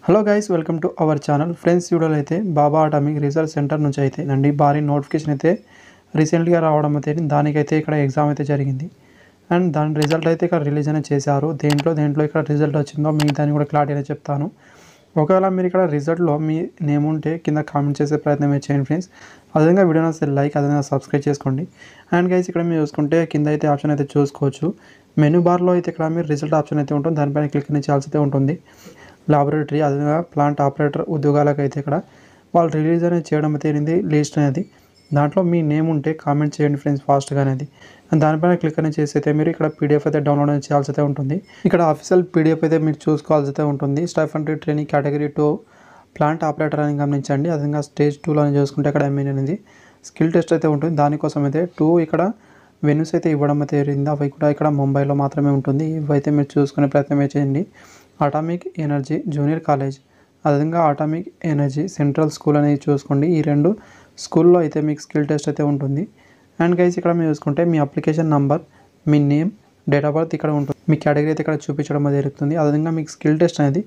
Hello guys, welcome to our channel. Friends, వీడియోలో అయితే బాబా atomic research centre నుంచి అయితే అండి భారీ నోటిఫికేషన్ అయితే రీసెంట్గా రావడం అయితే దానికైతే ఇక్కడ ఎగ్జామ్ అయితే జరిగింది. అండ్ దాని రిజల్ట్ అయితే ఇక్కడ రిలీజ్ అనేది చేశారు. దేంట్లో ఇక్కడ రిజల్ట్ వచ్చిందో మిగతాని కూడా క్లారిటీ అనేది చెప్తాను. ఒకవేళ మీరు ఇక్కడ రిజల్ట్లో మీ నేమ్ ఉంటే కింద కామెంట్ చేసే ప్రయత్నం చేయండి ఫ్రెండ్స్. అదేవిధంగా వీడియో నచ్చితే లైక్, అదేవిధంగా సబ్స్క్రైబ్ చేసుకోండి. అండ్ గైస్, ఇక్కడ మీరు చూసుకుంటే కింద అయితే ఆప్షన్ అయితే చూసుకోవచ్చు. మెనూ బార్లో అయితే ఇక్కడ మీరు రిజల్ట్ ఆప్షన్ అయితే ఉంటుంది, దానిపైన క్లిక్ అనేది చేయాల్సి అయితే ఉంటుంది. లాబొరేటరీ, అదేవిధంగా ప్లాంట్ ఆపరేటర్ ఉద్యోగాలకు అయితే ఇక్కడ వాళ్ళు రిలీజ్ అనేది చేయడం అయితే లిస్ట్ అనేది. దాంట్లో మీ నేమ్ ఉంటే కామెంట్ చేయండి ఫ్రెండ్స్ ఫాస్ట్గా అనేది. అండ్ దానిపైన క్లిక్ అనేది చేసి అయితే మీరు ఇక్కడ పీడిఎఫ్ అయితే డౌన్లోడ్ అనేది చేయాల్సి అయితే ఉంటుంది. ఇక్కడ ఆఫీషియల్ పీడిఎఫ్ అయితే మీరు చూసుకోవాల్సి అయితే ఉంటుంది. Stipendiary training category 2 plant operator అని గమనించండి. అదేవిధంగా స్టేజ్ 2లో చూసుకుంటే ఇక్కడ ఎంఈన్ అనేది స్కిల్ టెస్ట్ అయితే ఉంటుంది. దానికోసం అయితే 2 ఇక్కడ వెన్యూస్ అయితే ఇవ్వడం అయితే జరిగింది. అవి కూడా ఇక్కడ ముంబైలో మాత్రమే ఉంటుంది. ఇవైతే మీరు చూసుకునే ప్రయత్నం చేయండి. అటామిక్ ఎనర్జీ జూనియర్ కాలేజ్, అదేవిధంగా అటామిక్ ఎనర్జీ సెంట్రల్ స్కూల్ అనేది చూసుకోండి. ఈ రెండు స్కూల్లో అయితే మీకు స్కిల్ టెస్ట్ అయితే ఉంటుంది. అండ్ గైస్, ఇక్కడ మీరు చూసుకుంటే మీ అప్లికేషన్ నంబర్, మీ నేమ్, డేట్ ఆఫ్ బర్త్ ఇక్కడ ఉంటుంది. మీ కేటగిరీ అయితే ఇక్కడ చూపించడం అనేది జరుగుతుంది. అదేవిధంగా మీకు స్కిల్ టెస్ట్ అనేది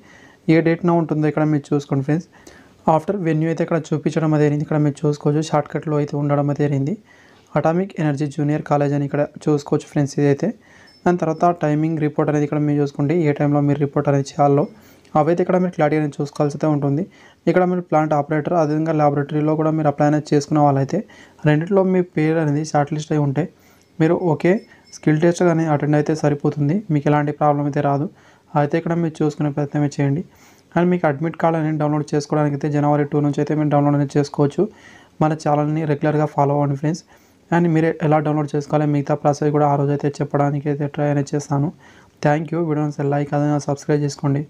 ఏ డేట్న ఉంటుందో ఇక్కడ మీరు చూసుకోండి ఫ్రెండ్స్. ఆఫ్టర్ వెన్యూ అయితే ఇక్కడ చూపించడం అనేది జరిగింది. ఇక్కడ మీరు చూసుకోవచ్చు, షార్ట్కట్లో అయితే ఉండడం అయితే జరిగింది. అటామిక్ ఎనర్జీ జూనియర్ కాలేజ్ అని ఇక్కడ చూసుకోవచ్చు ఫ్రెండ్స్. ఇదైతే దాని తర్వాత టైమింగ్ రిపోర్ట్ అనేది ఇక్కడ మీరు చూసుకోండి. ఏ టైంలో మీరు రిపోర్ట్ అనేది చేయాలో అవైతే ఇక్కడ మీరు క్లారిటీ అనేది చూసుకోవాల్సి అయితే ఉంటుంది. ఇక్కడ మీరు ప్లాంట్ ఆపరేటర్, అదేవిధంగా ల్యాబొరేటరీలో కూడా మీరు అప్లై అనేది చేసుకునే వాళ్ళైతే రెండింటిలో మీ పేరు అనేది షార్ట్ లిస్ట్ అయి ఉంటే మీరు ఓకే స్కిల్ టెస్ట్ కానీ అటెండ్ అయితే సరిపోతుంది. మీకు ఎలాంటి ప్రాబ్లం అయితే రాదు. అయితే ఇక్కడ మీరు చూసుకునే ప్రయత్నమే చేయండి. అండ్ మీకు అడ్మిట్ కార్డ్ అనేది డౌన్లోడ్ చేసుకోవడానికి అయితే జనవరి 2 నుంచి అయితే మీరు డౌన్లోడ్ అనేది చేసుకోవచ్చు. మన ఛానల్ని రెగ్యులర్గా ఫాలో అవ్వండి ఫ్రెండ్స్. అండ్ మీరు ఎలా డౌన్లోడ్ చేసుకోవాలి మిగతా ప్రాసెస్ కూడా ఆ రోజు అయితే చెప్పడానికి అయితే ట్రై అనేది చేస్తాను. Thank you. వీడియోని లైక్, అదేవిధంగా సబ్స్క్రైబ్ చేసుకోండి.